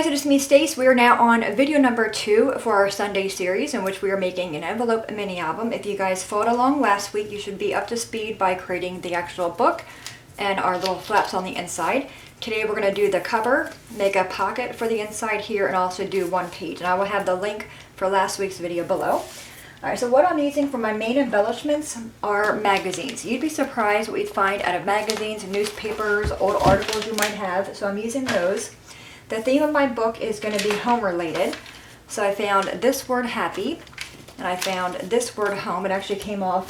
guys, it is me, Stace. We are now on video number 2 for our Sunday series in which we are making an envelope mini album. If you guys followed along last week, you should be up to speed by creating the actual book and our little flaps on the inside. Today we're going to do the cover, make a pocket for the inside here, and also do one page. And I will have the link for last week's video below. Alright, so what I'm using for my main embellishments are magazines. You'd be surprised what you'd find out of magazines, newspapers, old articles you might have, so I'm using those. The theme of my book is going to be home related. So I found this word happy, and I found this word home. It actually came off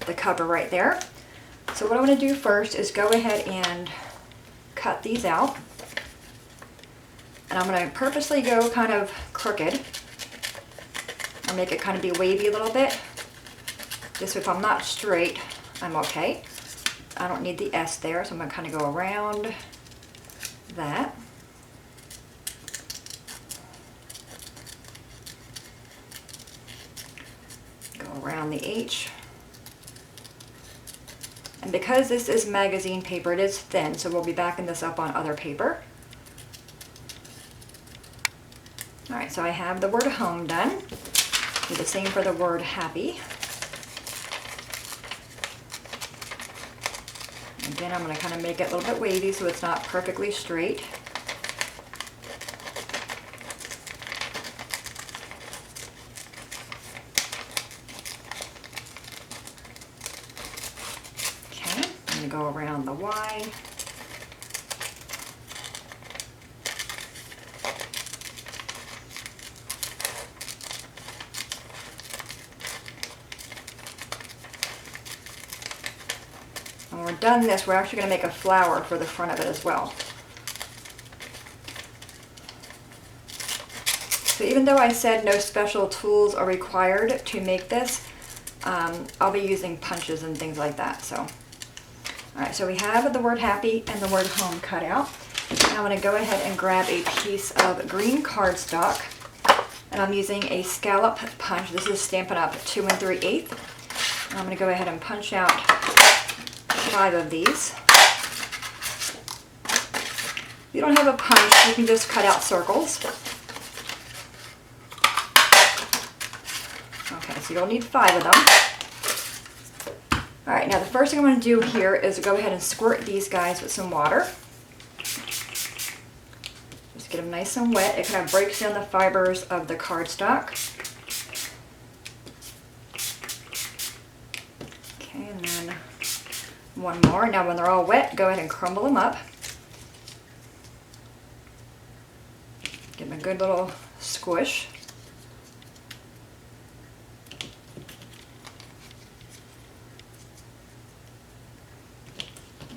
the cover right there. So what I'm going to do first is go ahead and cut these out. And I'm going to purposely go kind of crooked. I'll make it kind of be wavy a little bit. Just so if I'm not straight, I'm okay. I don't need the S there, so I'm going to kind of go around that. Go around the H. And because this is magazine paper, it is thin, so we'll be backing this up on other paper. Alright, so I have the word home done. Do the same for the word happy. Again, I'm going to kind of make it a little bit wavy so it's not perfectly straight. Okay, I'm going to go around the Y. When we're done this, we're actually going to make a flower for the front of it as well. So even though I said no special tools are required to make this, I'll be using punches and things like that. So, alright, so we have the word happy and the word home cut out. Now I'm going to go ahead and grab a piece of green cardstock, and I'm using a scallop punch. This is Stampin' Up! 2 3/8. I'm going to go ahead and punch out 5 of these. If you don't have a punch, you can just cut out circles. Okay, so you'll need 5 of them. Alright, now the first thing I'm going to do here is go ahead and squirt these guys with some water. Just get them nice and wet. It kind of breaks down the fibers of the cardstock. Okay, and then one more. Now when they're all wet, go ahead and crumble them up. Give them a good little squish.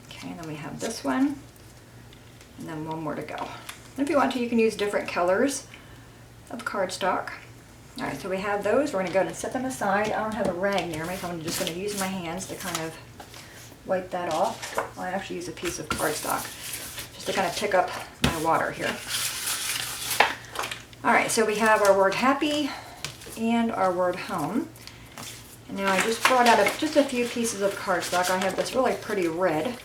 Okay, and then we have this one, and then one more to go. And if you want to, you can use different colors of cardstock. Alright, so we have those. We're going to go ahead and set them aside. I don't have a rag near me, so I'm just going to use my hands to kind of wipe that off. Well, I actually use a piece of cardstock just to kind of pick up my water here. Alright, so we have our word happy and our word home. And now I just brought out just a few pieces of cardstock. I have this really pretty red.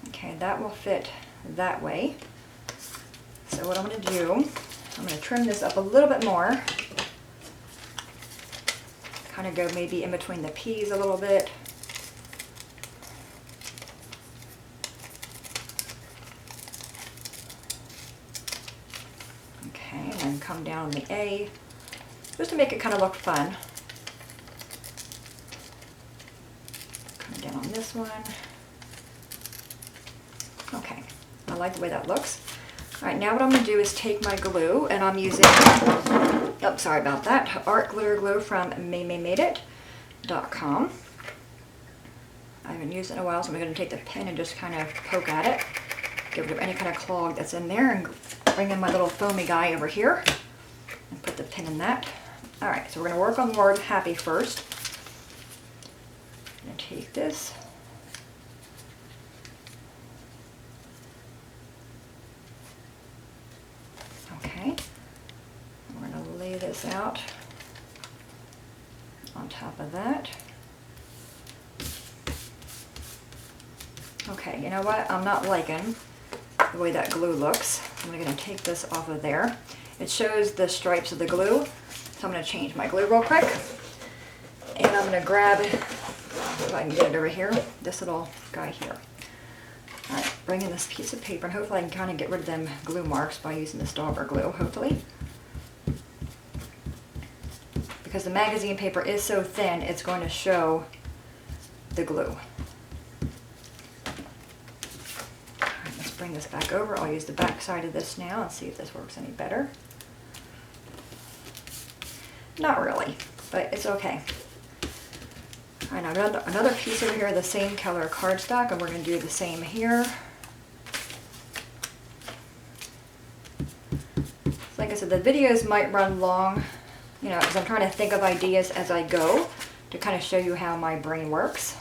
Okay, that will fit that way. So what I'm going to do, I'm going to trim this up a little bit more. Kind of go maybe in between the P's a little bit. Okay, and then come down the A, just to make it kind of look fun. Come down on this one. Okay, I like the way that looks. Alright, now what I'm going to do is take my glue, and I'm using, oh, sorry about that, art glitter glue from maymaymadeit.com. I haven't used it in a while, so I'm going to take the pen and just kind of poke at it, get rid of any kind of clog that's in there, and bring in my little foamy guy over here, and put the pin in that. Alright, so we're going to work on the word happy first. I'm going to take this. Okay, we're going to lay this out on top of that. Okay, you know what? I'm not liking the way that glue looks. I'm going to take this off of there. It shows the stripes of the glue, so I'm going to change my glue real quick. And I'm going to grab, if I can get it over here, this little guy here. Alright, bring in this piece of paper, and hopefully I can kind of get rid of them glue marks by using this Dauber glue, hopefully. Because the magazine paper is so thin, it's going to show the glue. Alright, let's bring this back over. I'll use the back side of this now and see if this works any better. Not really, but it's okay. Alright, now another piece over here, the same color cardstock, and we're going to do the same here. Like I said, the videos might run long, you know, because I'm trying to think of ideas as I go to kind of show you how my brain works.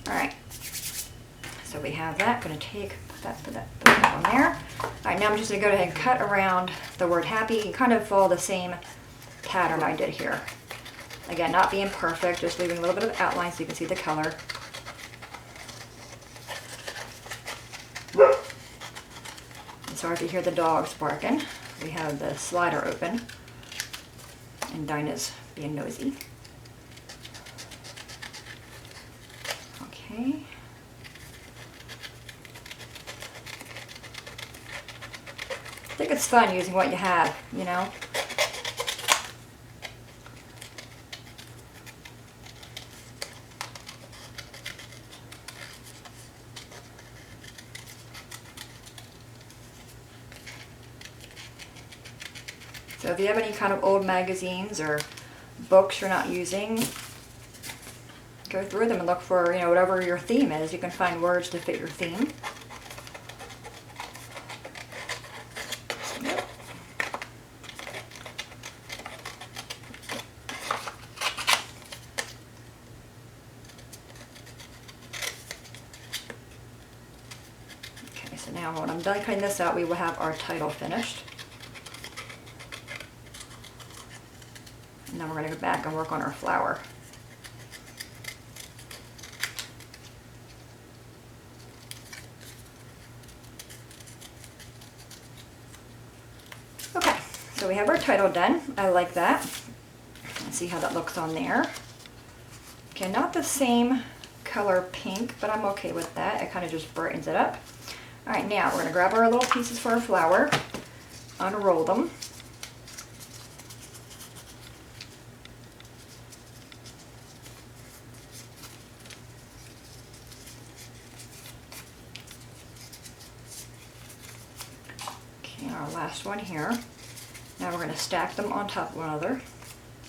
Alright, so we have that. Going to take put that on there. Alright, now I'm just going to go ahead and cut around the word happy and kind of follow the same pattern I did here. Again, not being perfect, just leaving a little bit of outline so you can see the color. And sorry if you hear the dogs barking. We have the slider open, and Dinah's being nosy. Okay. I think it's fun using what you have, you know. So if you have any kind of old magazines or books you're not using, go through them and look for, you know, whatever your theme is. You can find words to fit your theme. Yep. Okay, so now when I'm done cutting this out, we will have our title finished. And then we're going to go back and work on our flower. Okay, so we have our title done. I like that. Let's see how that looks on there. Okay, not the same color pink, but I'm okay with that. It kind of just brightens it up. Alright, now we're going to grab our little pieces for our flower, unroll them. Our last one here. Now we're going to stack them on top of one another,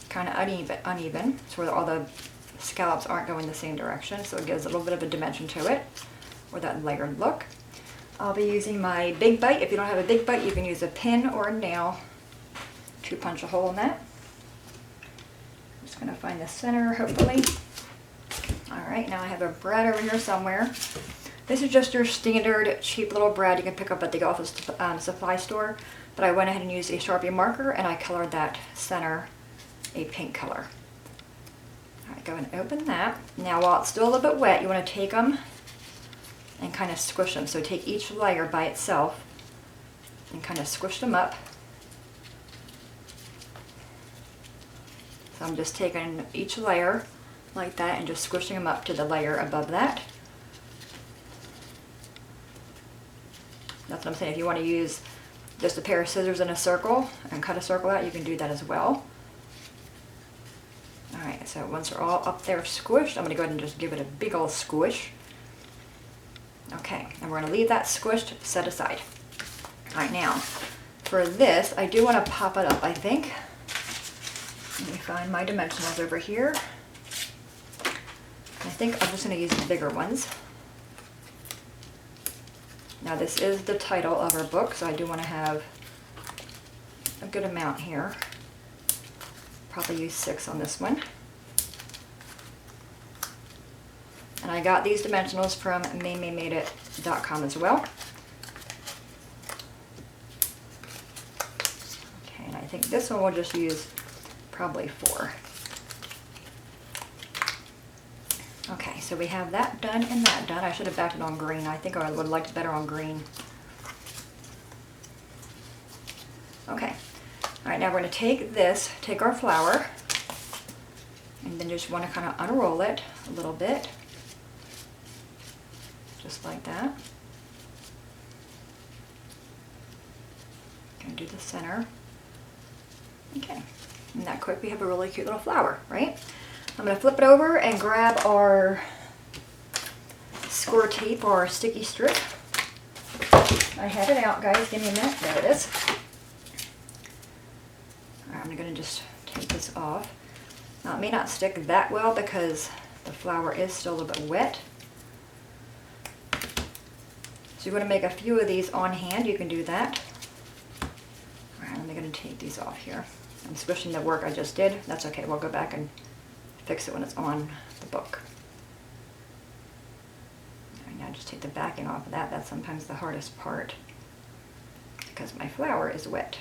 kind of uneven, so where all the scallops aren't going the same direction, so it gives a little bit of a dimension to it, or that layered look. I'll be using my big bite. If you don't have a big bite, you can use a pin or a nail to punch a hole in that. I'm just going to find the center, hopefully. Alright, now I have a brad over here somewhere. This is just your standard cheap little brad you can pick up at the office supply store, but I went ahead and used a Sharpie marker and I colored that center a pink color. Alright, go and open that. Now while it's still a little bit wet, you want to take them and kind of squish them. So take each layer by itself and kind of squish them up. So I'm just taking each layer like that and just squishing them up to the layer above that. That's what I'm saying. If you want to use just a pair of scissors in a circle and cut a circle out, you can do that as well. Alright, so once they're all up there squished, I'm going to go ahead and just give it a big old squish. Okay, and we're going to leave that squished set aside. Alright, now, for this, I do want to pop it up, I think. Let me find my dimensionals over here. I think I'm just going to use the bigger ones. Now this is the title of our book, so I do want to have a good amount here. Probably use 6 on this one. And I got these dimensionals from MayMayMadeIt.com as well. Okay, and I think this one we'll just use probably 4. Okay, so we have that done and that done. I should have backed it on green. I think I would have liked it better on green. right, now we're going to take our flower, and then just want to kind of unroll it a little bit, just like that. Gonna do the center. Okay, and that quick, we have a really cute little flower, right? I'm gonna flip it over and grab our score tape or sticky strip. I have it out, guys. Give me a minute. There it is. All right, I'm gonna just take this off. Now, it may not stick that well because the flower is still a little bit wet. So you want to make a few of these on hand, you can do that. All right, I'm going to take these off here. I'm squishing the work I just did. That's okay, we'll go back and fix it when it's on the book. All right, now just take the backing off of that. That's sometimes the hardest part because my flower is wet.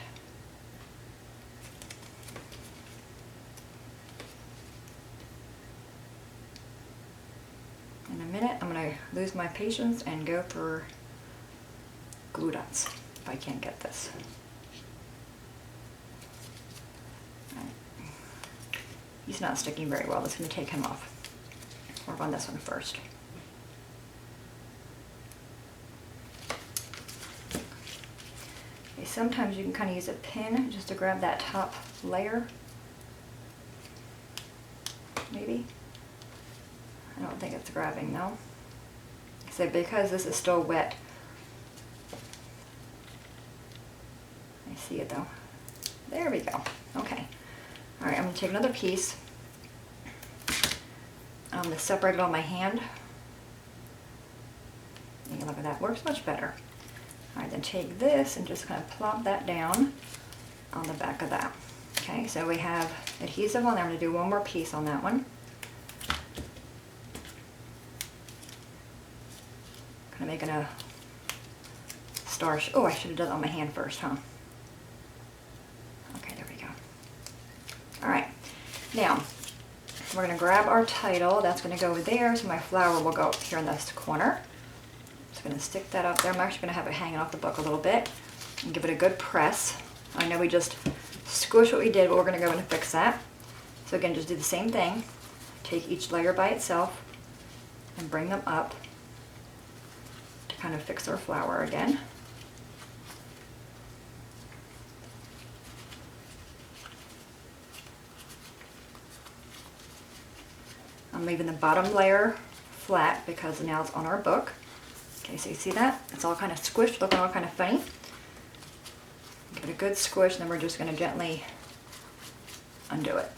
In a minute, I'm going to lose my patience and go for glue dots if I can't get this. Right. He's not sticking very well. That's going to take him off. Work on this one first. Okay, sometimes you can kind of use a pin just to grab that top layer. Maybe. I don't think it's grabbing, no. So because this is still wet, I see it though. There we go. Okay. All right, I'm gonna take another piece. I'm gonna separate it on my hand. You can look at that, works much better. All right, then take this and just kind of plop that down on the back of that. Okay, so we have adhesive on there. I'm gonna do one more piece on that one. Kind of making a star. Oh, I should have done it on my hand first, huh? Okay, there we go. All right, now we're going to grab our title. That's going to go there, so my flower will go up here in this corner. Just going to stick that up there. I'm actually going to have it hanging off the book a little bit and give it a good press. I know we just squished what we did, but we're going to go in and fix that. So again, just do the same thing. Take each layer by itself and bring them up to kind of fix our flower again. I'm leaving the bottom layer flat because now it's on our book. Okay, so you see that? It's all kind of squished, looking all kind of funny. Give it a good squish, and then we're just going to gently undo it.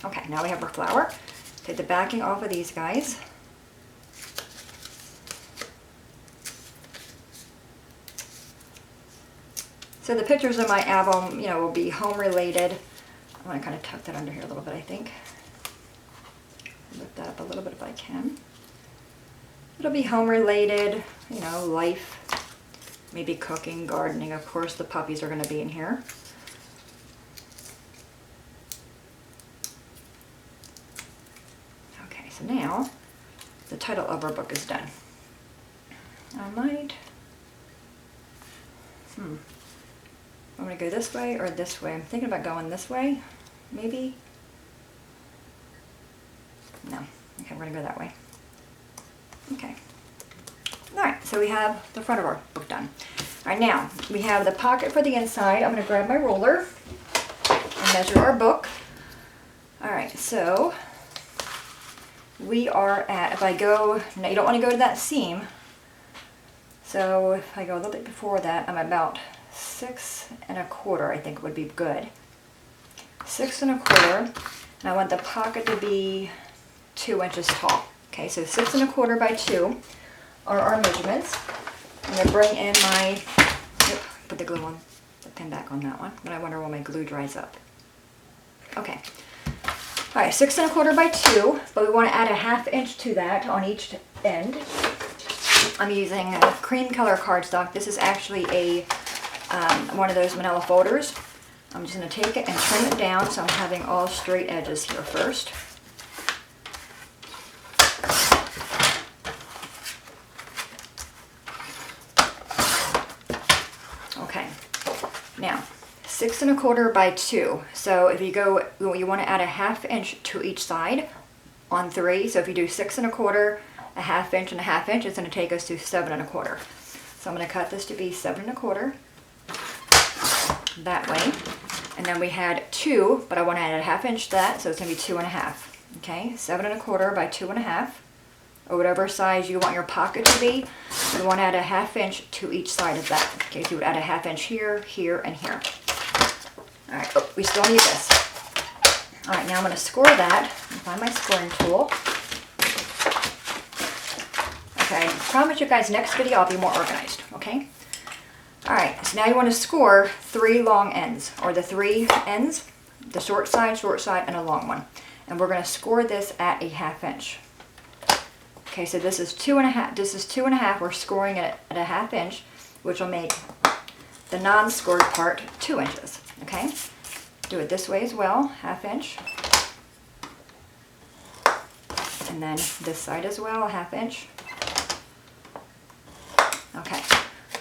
Okay, now we have our flower. Take the backing off of these guys. So the pictures in my album, you know, will be home related. I want to kind of tuck that under here a little bit, I think. Lift that up a little bit if I can. It'll be home related, you know, life, maybe cooking, gardening. Of course, the puppies are going to be in here. Okay, so now the title of our book is done. I might, I'm going to go this way or this way. I'm thinking about going this way, maybe. No. Okay, we're going to go that way. Okay. Alright, so we have the front of our book done. Alright, now we have the pocket for the inside. I'm going to grab my ruler and measure our book. Alright, so we are at, if I go, now you don't want to go to that seam. So if I go a little bit before that, I'm about 6 1/4, I think would be good. 6 1/4, and I want the pocket to be 2 inches tall. Okay, so 6 1/4 by 2 are our measurements. I'm going to bring in my, put the glue on, the pin back on that one, but I wonder when my glue dries up. Okay, all right, 6 1/4 by 2, but we want to add a 1/2 inch to that on each end. I'm using cream color cardstock. This is actually a one of those manila folders. I'm just going to take it and trim it down so I'm having all straight edges here first. 6 1/4 by 2. So if you go, you want to add a 1/2 inch to each side on 3. So if you do 6 1/4, a 1/2 inch and a 1/2 inch, it's going to take us to 7 1/4. So I'm going to cut this to be 7 1/4 that way. And then we had 2, but I want to add a 1/2 inch to that, so it's going to be 2 1/2. Okay, 7 1/4 by 2 1/2, or whatever size you want your pocket to be. You want to add a 1/2 inch to each side of that. Okay, so you would add a 1/2 inch here, here, and here. All right, oh, we still need this. All right, now I'm going to score that. Find my scoring tool. Okay, I promise you guys next video I'll be more organized, okay? All right, so now you want to score 3 long ends, or the 3 ends, the short side, and a long one. And we're going to score this at a 1/2 inch. Okay, so this is 2 1/2. This is 2 1/2. We're scoring it at a 1/2 inch, which will make the non-scored part 2 inches. Okay, do it this way as well, 1/2 inch, and then this side as well, a 1/2 inch. Okay,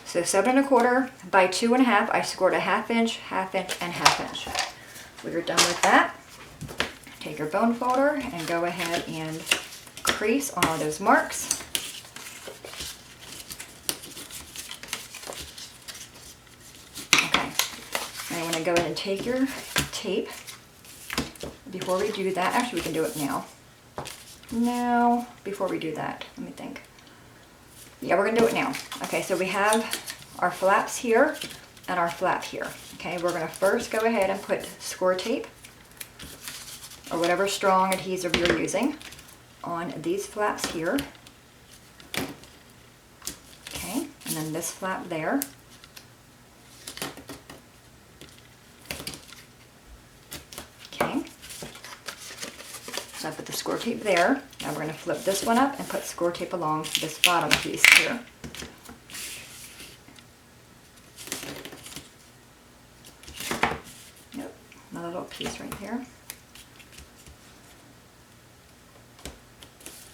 so 7 1/4 by 2 1/2. I scored a 1/2 inch, 1/2 inch, and 1/2 inch. When you're done with that, take your bone folder and go ahead and crease on all those marks. Okay, now you want to go ahead and take your tape. Before we do that, actually we can do it now. Now, before we do that, let me think. Yeah, we're going to do it now. Okay, so we have our flaps here and our flap here. Okay, we're going to first go ahead and put score tape, or whatever strong adhesive you're using, on these flaps here. Okay, and then this flap there. Okay, so I put the score tape there. Now we're going to flip this one up and put score tape along this bottom piece here. Yep, another little piece right here.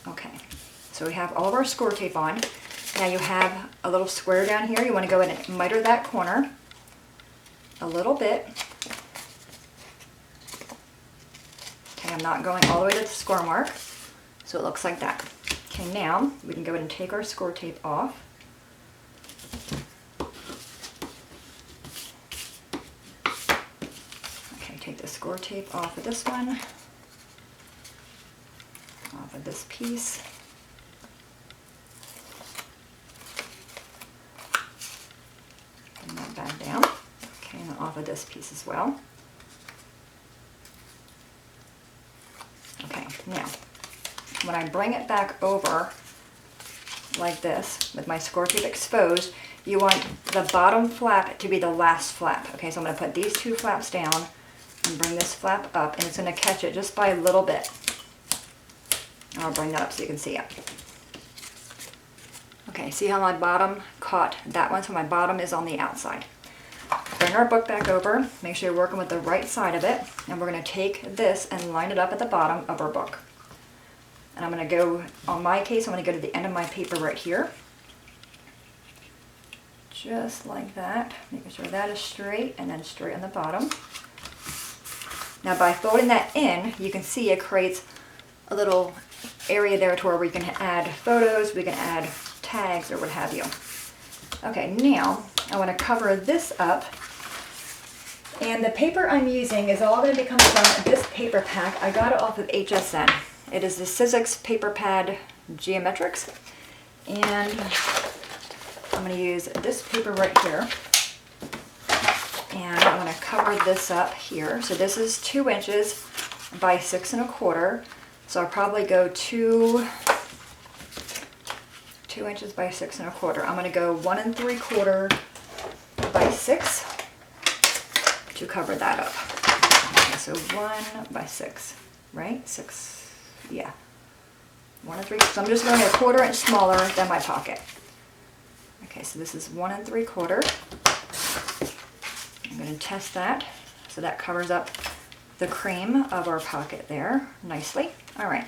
Okay, so we have all of our score tape on. Now you have a little square down here. You want to go ahead and miter that corner a little bit. Okay, I'm not going all the way to the score mark, so it looks like that. Okay, now we can go ahead and take our score tape off. Okay, take the score tape off of this one. Off of this piece. Bring that back down. Okay, and off of this piece as well. Okay, now, when I bring it back over like this, with my score tape exposed, you want the bottom flap to be the last flap. Okay, so I'm going to put these 2 flaps down and bring this flap up, and it's going to catch it just by a little bit. I'll bring that up so you can see it. Okay, see how my bottom caught that one? So my bottom is on the outside. Bring our book back over. Make sure you're working with the right side of it. And we're going to take this and line it up at the bottom of our book. And I'm going to go, on my case, I'm going to go to the end of my paper right here. Just like that. Making sure that is straight, and then straight on the bottom. Now by folding that in, you can see it creates a little area there to where we can add photos, we can add tags, or what have you. Okay, now I want to cover this up, and the paper I'm using is all going to be coming from this paper pack. I got it off of HSN. It is the Sizzix Paper Pad Geometrics, and I'm going to use this paper right here, and I'm going to cover this up here. So this is 2 inches by 6 1/4. So I'll probably go 2 inches by 6 1/4. I'm going to go 1 3/4 by 6 to cover that up. Okay, so 1 by 6, right? 6, yeah. 1 3. So I'm just going 1/4 inch smaller than my pocket. Okay, so this is 1 3/4. I'm going to test that. So that covers up the cream of our pocket there nicely. All right.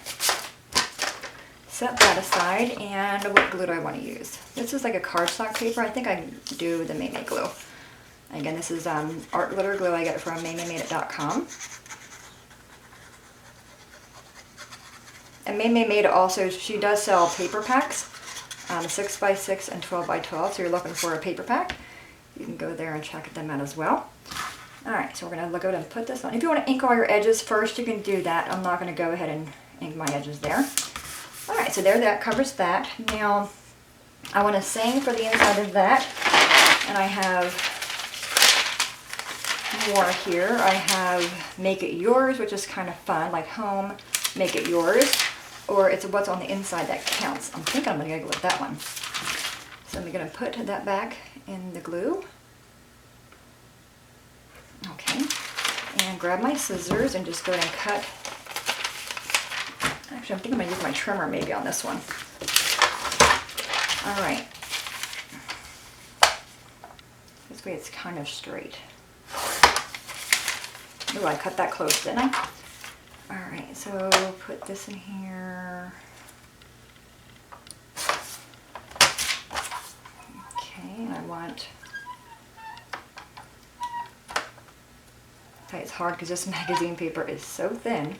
Set that aside, and what glue do I want to use? This is like a cardstock paper. I think I do the Mimi glue. Again, this is art glitter glue. I get it from MayMayMadeIt.com. And MayMayMadeIt also, she does sell paper packs, 6x6 and 12x12. So you're looking for a paper pack, you can go there and check them out as well. Alright, so we're going to go ahead and put this on. If you want to ink all your edges first, you can do that. I'm not going to go ahead and ink my edges there. Alright, so there, that covers that. Now, I want to sing for the inside of that. And I have more here. I have Make It Yours, which is kind of fun, like home, make it yours. Or it's what's on the inside that counts. I'm thinking I'm going to go with that one. So I'm going to put that back in the glue. Okay, and grab my scissors and just go ahead and cut. Actually, I think I'm going to use my trimmer maybe on this one. Alright. This way it's kind of straight. Ooh, I cut that close, didn't I? Alright, so put this in here. Okay, and I want... Okay, it's hard because this magazine paper is so thin.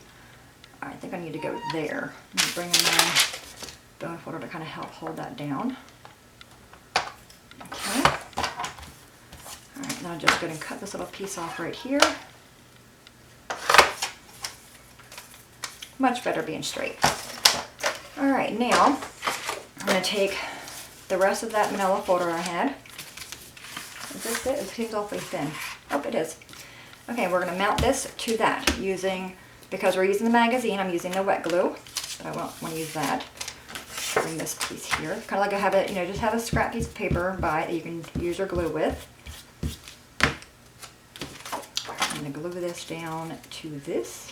I think I need to go there. I'm going to bring in my bone folder to kind of help hold that down. Okay. Alright, now I'm just going to cut this little piece off right here. Much better being straight. Alright, now I'm going to take the rest of that manila folder I had. Is this it? It seems awfully thin. Oh, it is. Okay, we're going to mount this to that using, because we're using the magazine, I'm using the wet glue, but I won't want to use that. Bring this piece here. Kind of like I have it, just have a scrap piece of paper by that you can use your glue with. I'm going to glue this down to this,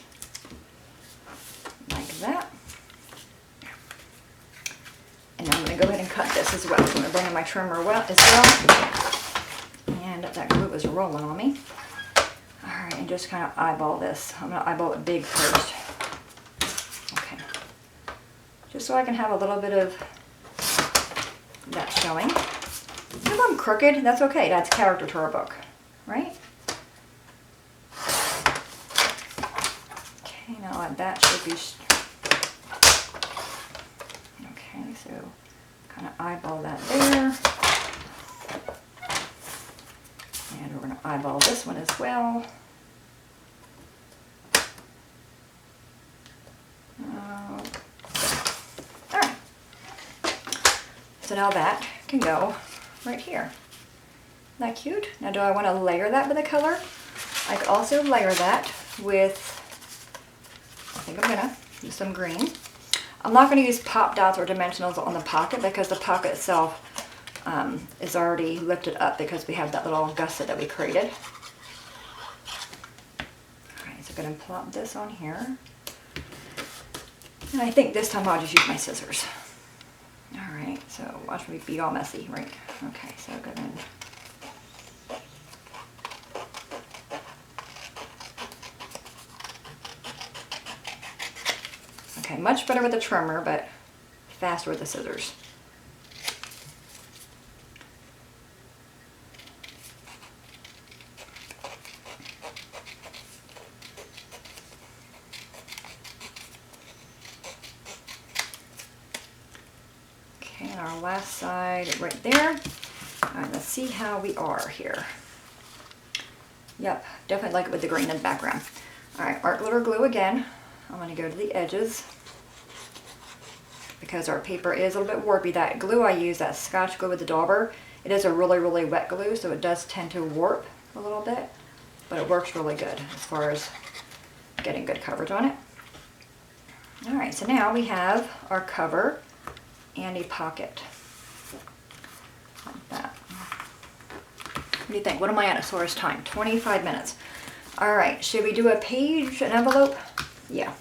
like that. And I'm going to go ahead and cut this as well. So I'm going to bring in my trimmer as well. And that glue is rolling on me. Alright, and just kind of eyeball this. I'm going to eyeball it big first. Okay. Just so I can have a little bit of that showing. If I'm crooked, that's okay. That's character to our book, right? Okay, now that should be... Okay, so kind of eyeball that there. And we're going to eyeball this one as well. Alright. So now that can go right here. Isn't that cute? Now do I want to layer that with a color? I could also layer that with, I think I'm going to use some green. I'm not going to use pop dots or dimensionals on the pocket because the pocket itself is already lifted up because we have that little gusset that we created. Alright, so I'm going to plop this on here. And I think this time I'll just use my scissors. Alright, so watch me be all messy, right? Okay, so go ahead. Okay, much better with the trimmer, but faster with the scissors. Okay, and our last side right there. All right, let's see how we are here. Yep, definitely like it with the green in the background. All right, art glitter glue again. I'm going to go to the edges because our paper is a little bit warpy. That glue I use, that Scotch glue with the dauber, it is a really, really wet glue, so it does tend to warp a little bit, but it works really good as far as getting good coverage on it. Alright, so now we have our cover and a pocket. Like that. What do you think? What am I at as far as time? 25 minutes. Alright, should we do a page, an envelope? Yeah.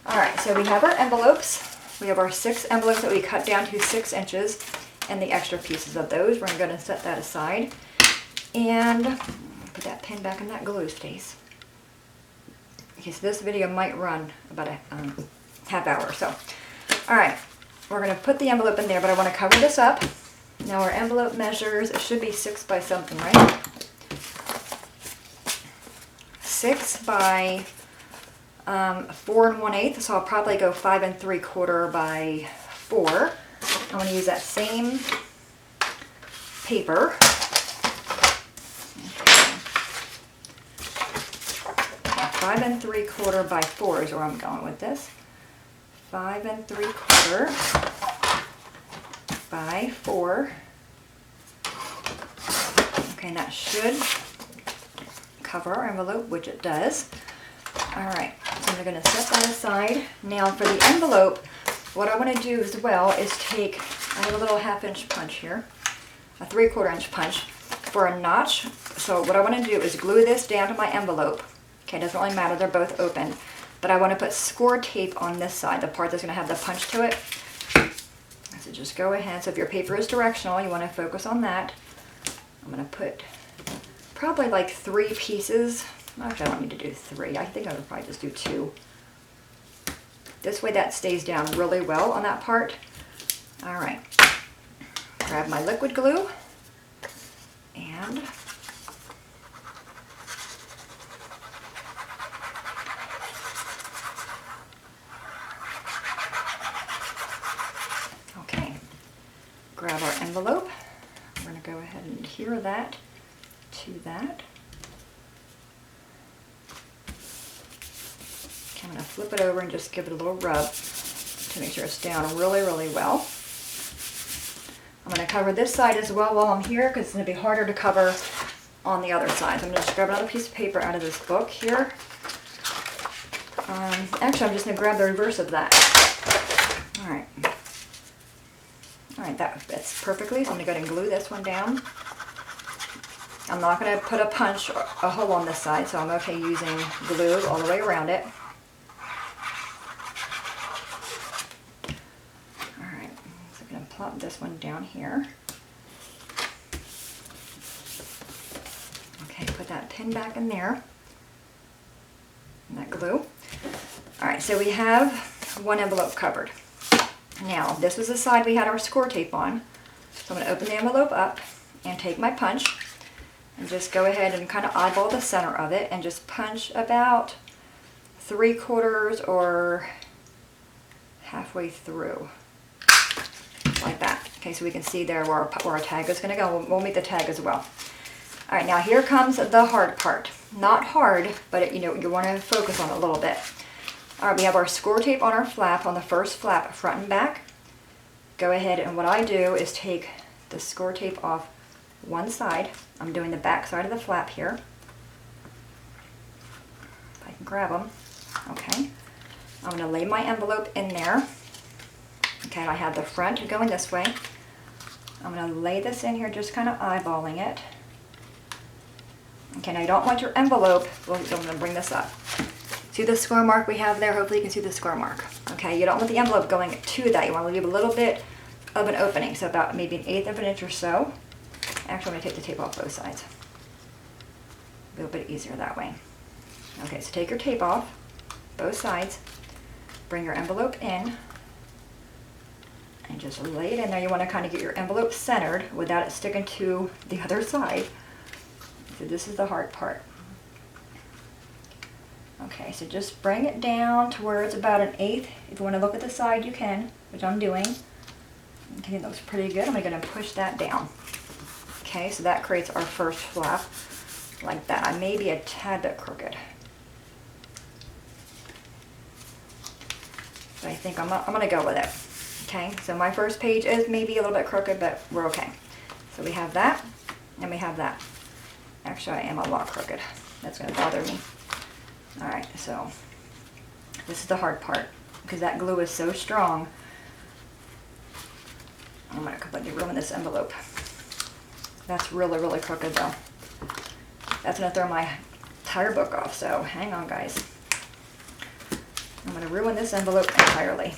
Alright, so we have our envelopes. We have our 6 envelopes that we cut down to 6 inches and the extra pieces of those. We're going to go ahead and set that aside. And put that pin back in that glue space. Okay, so this video might run about a half hour or so. Alright, we're going to put the envelope in there, but I want to cover this up. Now our envelope measures, it should be 6 by something, right? 6 by 4 1/8, so I'll probably go 5 3/4 by 4. I'm going to use that same paper. Okay. 5 3/4 by 4 is where I'm going with this. 5 3/4 by 4. Okay, and that should cover our envelope, which it does. Alright, so I'm going to set that aside. Now for the envelope, what I want to do as well is take, I have a little 1/2 inch punch here, a 3/4 inch punch for a notch. So what I want to do is glue this down to my envelope. Okay, it doesn't really matter, they're both open. But I want to put score tape on this side, the part that's going to have the punch to it. So just go ahead, so if your paper is directional, you want to focus on that. I'm going to put probably like 3 pieces. Actually, I don't need to do 3. I think I would probably just do 2. This way that stays down really well on that part. Alright. Grab my liquid glue and okay. Grab our envelope. We're going to go ahead and adhere that to that. I'm going to flip it over and just give it a little rub to make sure it's down really, really well. I'm going to cover this side as well while I'm here because it's going to be harder to cover on the other side. So I'm going to just grab another piece of paper out of this book here. Actually, I'm just going to grab the reverse of that. Alright. Alright, that fits perfectly. So I'm going to go ahead and glue this one down. I'm not going to put a punch or a hole on this side, so I'm okay using glue all the way around it. Alright, so I'm going to plop this one down here. Okay, put that pin back in there. And that glue. Alright, so we have one envelope covered. Now, this was the side we had our score tape on. So I'm going to open the envelope up and take my punch and just go ahead and kind of eyeball the center of it and just punch about 3/4 or halfway through. Like that. Okay, so we can see there where our tag is going to go. We'll make the tag as well. Alright, now here comes the hard part. Not hard, but it, you want to focus on it a little bit. Alright, we have our score tape on our flap, on the first flap, front and back. Go ahead, and what I do is take the score tape off one side. I'm doing the back side of the flap here. If I can grab them. Okay. I'm going to lay my envelope in there. Okay, I have the front going this way. I'm going to lay this in here, just kind of eyeballing it. Okay, now you don't want your envelope, well, I'm going to bring this up. See the score mark we have there? Hopefully you can see the score mark. Okay, you don't want the envelope going to that. You want to leave a little bit of an opening, so about maybe 1/8 of an inch or so. Actually, I'm going to take the tape off both sides. A little bit easier that way. Okay, so take your tape off, both sides. Bring your envelope in. And just lay it in there. You want to kind of get your envelope centered without it sticking to the other side. So this is the hard part. Okay, so just bring it down to where it's about 1/8. If you want to look at the side, you can, which I'm doing. Okay, that looks pretty good. I'm going to push that down. Okay, so that creates our first flap like that. I may be a tad bit crooked. But I think I'm going to go with it. Okay, so my first page is maybe a little bit crooked, but we're okay. So we have that, and we have that. Actually, I am a lot crooked. That's going to bother me. Alright, so this is the hard part, because that glue is so strong. I'm going to completely ruin this envelope. That's really, really crooked though. That's going to throw my entire book off, so hang on guys. I'm going to ruin this envelope entirely.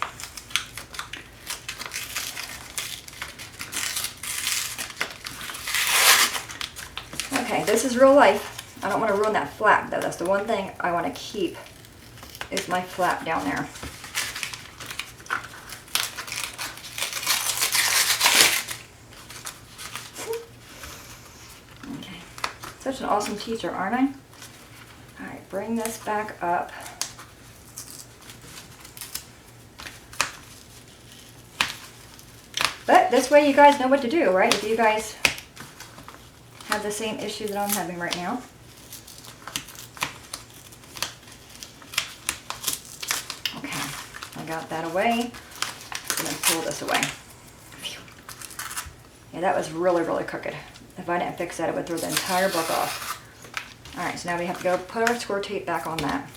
Okay, this is real life. I don't want to ruin that flap though. That's the one thing I want to keep is my flap down there. Okay. Such an awesome teacher, aren't I? Alright. bring this back up. But this way you guys know what to do, right? If you guys have the same issue that I'm having right now. Okay, I got that away. I'm going to pull this away. Phew. Yeah, that was really, really crooked. If I didn't fix that, it would throw the entire book off. Alright, so now we have to go put our score tape back on that.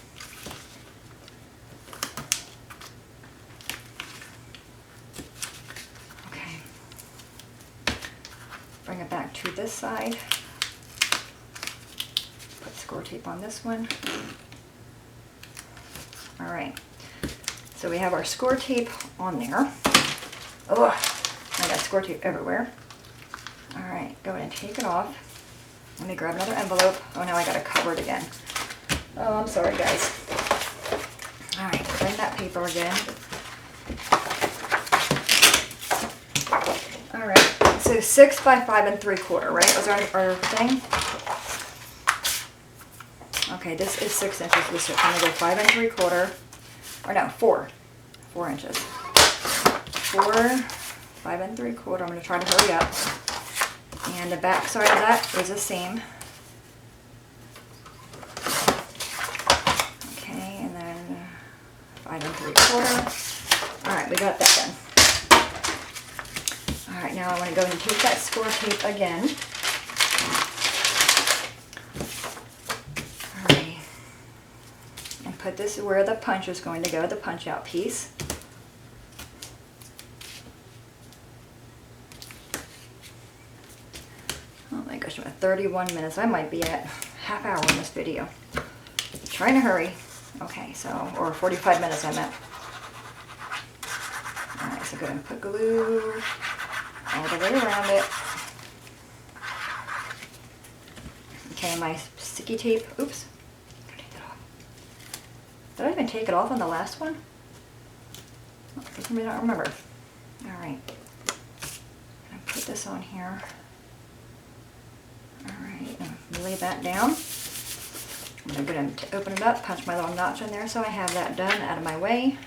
Bring it back to this side. Put score tape on this one. All right, so we have our score tape on there. Oh, I got score tape everywhere. All right, go ahead and take it off. Let me grab another envelope. Oh, now I gotta cover it again. Oh, I'm sorry, guys. All right, bring that paper again. All right. So 6 by 5 3/4, right? Was our thing? Okay, this is 6 inches. This is going to go 5 3/4, or no, 4 inches. 4, 5 3/4. I'm going to try to hurry up. And the back side of that is the same. Okay, and then 5 3/4. All right, we got that done. Alright, now I want to go and take that score tape again. Alright. And put this where the punch is going to go, the punch out piece. Oh my gosh, I'm at 31 minutes. I might be at half hour in this video. Trying to hurry. Okay, so, or 45 minutes I meant. Alright, so go ahead and put glue all the way around it. Okay, my sticky tape. Oops. Take it off. Did I even take it off on the last one? Oh, for some reason I don't remember. Alright. I'm gonna put this on here. Alright, lay that down. I'm going to open it up, punch my little notch in there so I have that done out of my way.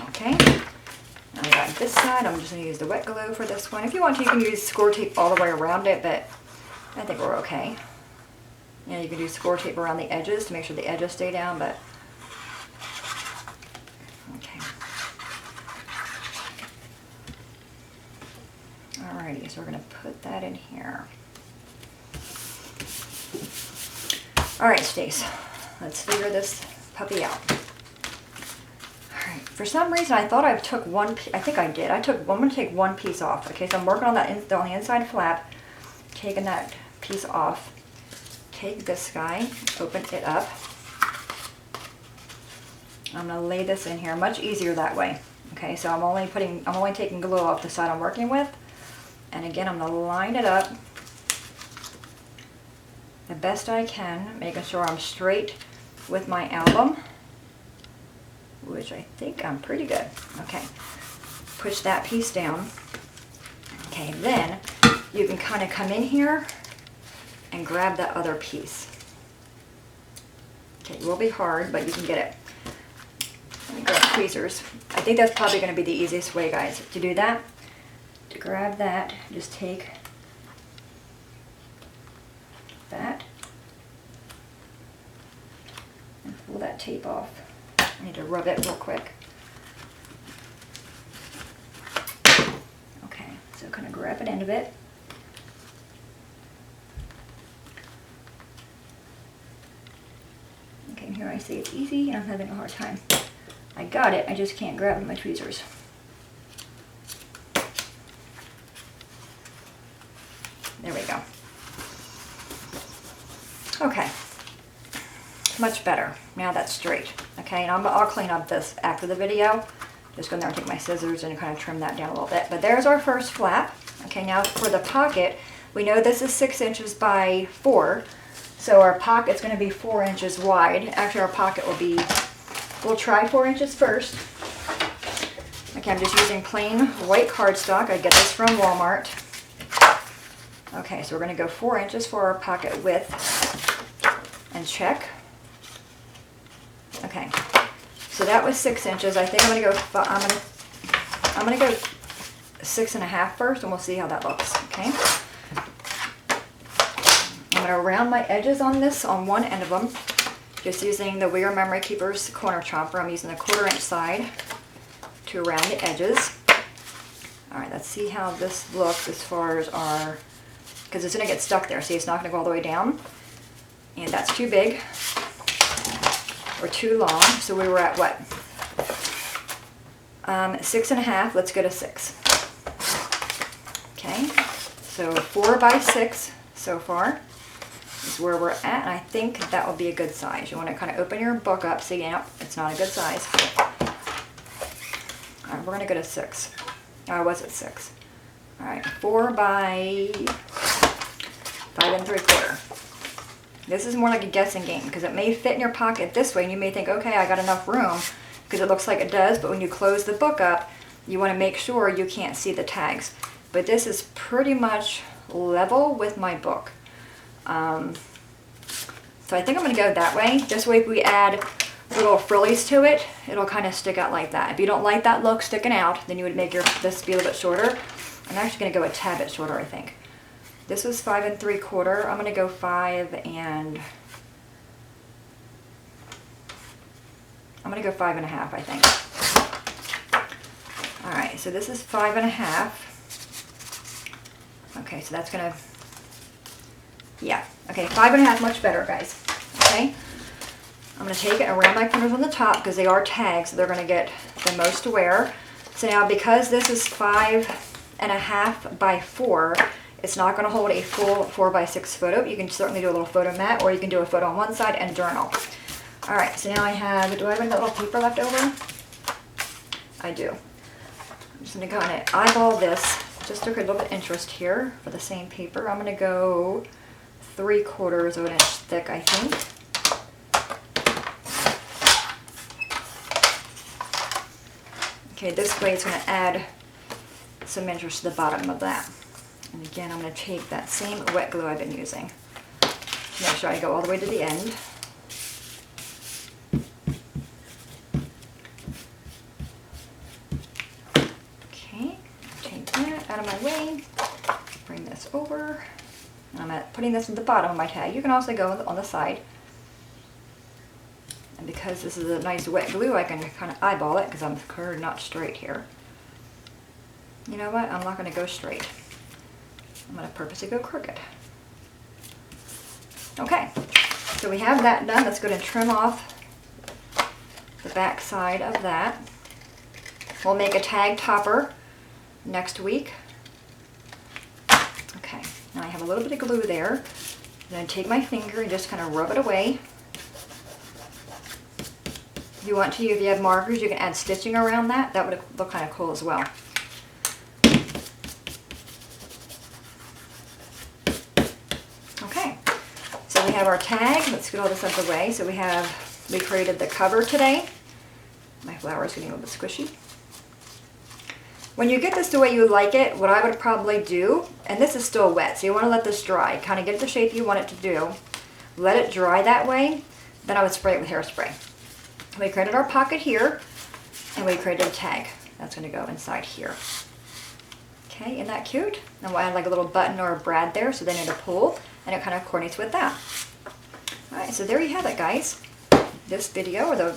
Okay. Now I got this side. I'm just going to use the wet glue for this one. If you want to, you can use score tape all the way around it, but I think we're okay. You know, you can do score tape around the edges to make sure the edges stay down, but okay. Alrighty, so we're going to put that in here. Alright, Stace, let's figure this puppy out. Alright, for some reason I thought I took one, I think I did. I'm going to take one piece off. Okay, so I'm working on that on the inside flap, taking that piece off. Take this guy, open it up. I'm going to lay this in here, much easier that way. Okay, so I'm only taking glue off the side I'm working with. And again, I'm going to line it up the best I can, making sure I'm straight with my album, which I think I'm pretty good. Okay, push that piece down. Okay, then you can kind of come in here and grab that other piece. Okay, it will be hard, but you can get it. Let me grab tweezers. I think that's probably going to be the easiest way, guys, to do that. To grab that, just take that and pull that tape off. I need to rub it real quick. Okay, so kind of grab it end of it. Okay, and here I say it's easy and I'm having a hard time. I got it, I just can't grab it with my tweezers. There we go. Okay, much better. Now that's straight. Okay, and I'll clean up this after the video. Just go in there and take my scissors and kind of trim that down a little bit. But there's our first flap. Okay, now for the pocket, we know this is 6 inches by 4. So our pocket's going to be 4 inches wide. Actually, our pocket will be, we'll try 4 inches first. Okay, I'm just using plain white cardstock. I get this from Walmart. Okay, so we're going to go 4 inches for our pocket width and check. Okay, so that was 6 inches. I think I'm going to go. I'm going to go 6.5 first, and we'll see how that looks. Okay. I'm going to round my edges on this on one end of them, just using the Weir Memory Keeper's corner chomper. I'm using the 1/4 inch side to round the edges. All right, let's see how this looks as far as our, because it's going to get stuck there. See, it's not going to go all the way down, and that's too big or too long. So we were at what? 6.5. Let's go to 6. Okay, so 4 by 6 so far is where we're at, and I think that will be a good size. You want to kind of open your book up, see, yeah, it's not a good size. All right, we're going to go to 6. Oh, I was at 6. All right, 4 by 5 3/4. This is more like a guessing game because it may fit in your pocket this way, and you may think, okay, I got enough room because it looks like it does, but when you close the book up, you want to make sure you can't see the tags. But this is pretty much level with my book. So I think I'm going to go that way. This way if we add little frillies to it, it'll kind of stick out like that. If you don't like that look sticking out, then you would make this be a little bit shorter. I'm actually going to go a tad bit shorter, I think. This was 5 3/4. I'm going to go 5 and... I'm going to go 5.5, I think. Alright, so this is 5.5. Okay, so that's going to... Yeah, okay, 5.5, much better, guys. Okay, I'm going to take it around my corners on the top because they are tags, so they're going to get the most wear. So now, because this is 5.5 by 4, it's not going to hold a full 4 by 6 photo. You can certainly do a little photo mat, or you can do a photo on one side and journal. All right, so now I have, do I have any little paper left over? I do. I'm just going to go and eyeball this, just to create a little bit of interest here for the same paper. I'm going to go 3/4 of an inch thick, I think. Okay, this way it's going to add some interest to the bottom of that. And again, I'm going to take that same wet glue I've been using. Make sure I go all the way to the end. Okay, take that out of my way. Bring this over. And I'm putting this at the bottom of my tag. You can also go on the side. And because this is a nice wet glue, I can kind of eyeball it because I'm curved not straight here. You know what? I'm not going to go straight. I'm going to purposely go crooked. Okay, so we have that done. Let's go ahead and trim off the back side of that. We'll make a tag topper next week. Okay, now I have a little bit of glue there. I'm going to take my finger and just kind of rub it away. If you want to, if you have markers, you can add stitching around that. That would look kind of cool as well. Okay, so we have our tag. Let's get all this out of the way. So we created the cover today. My flower is getting a little bit squishy. When you get this the way you like it, what I would probably do, and this is still wet, so you want to let this dry. Kind of get it the shape you want it to do. Let it dry that way. Then I would spray it with hairspray. We created our pocket here, and we created a tag. That's going to go inside here. Okay, isn't that cute? And we'll add like a little button or a brad there, so they need to pull, and it kind of coordinates with that. Alright, so there you have it, guys. This video, or the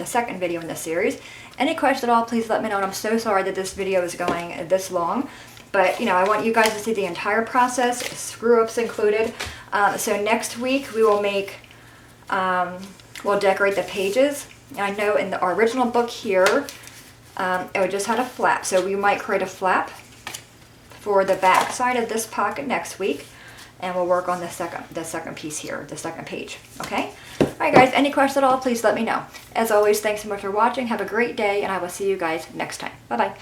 second video in this series. Any questions at all, please let me know. And I'm so sorry that this video is going this long. But, you know, I want you guys to see the entire process, screw-ups included. So next week we will make, we'll decorate the pages. I know in our original book here, it just had a flap. So we might create a flap for the back side of this pocket next week. And we'll work on the second piece here, the second page, okay? All right, guys, any questions at all, please let me know. As always, thanks so much for watching. Have a great day, and I will see you guys next time. Bye-bye.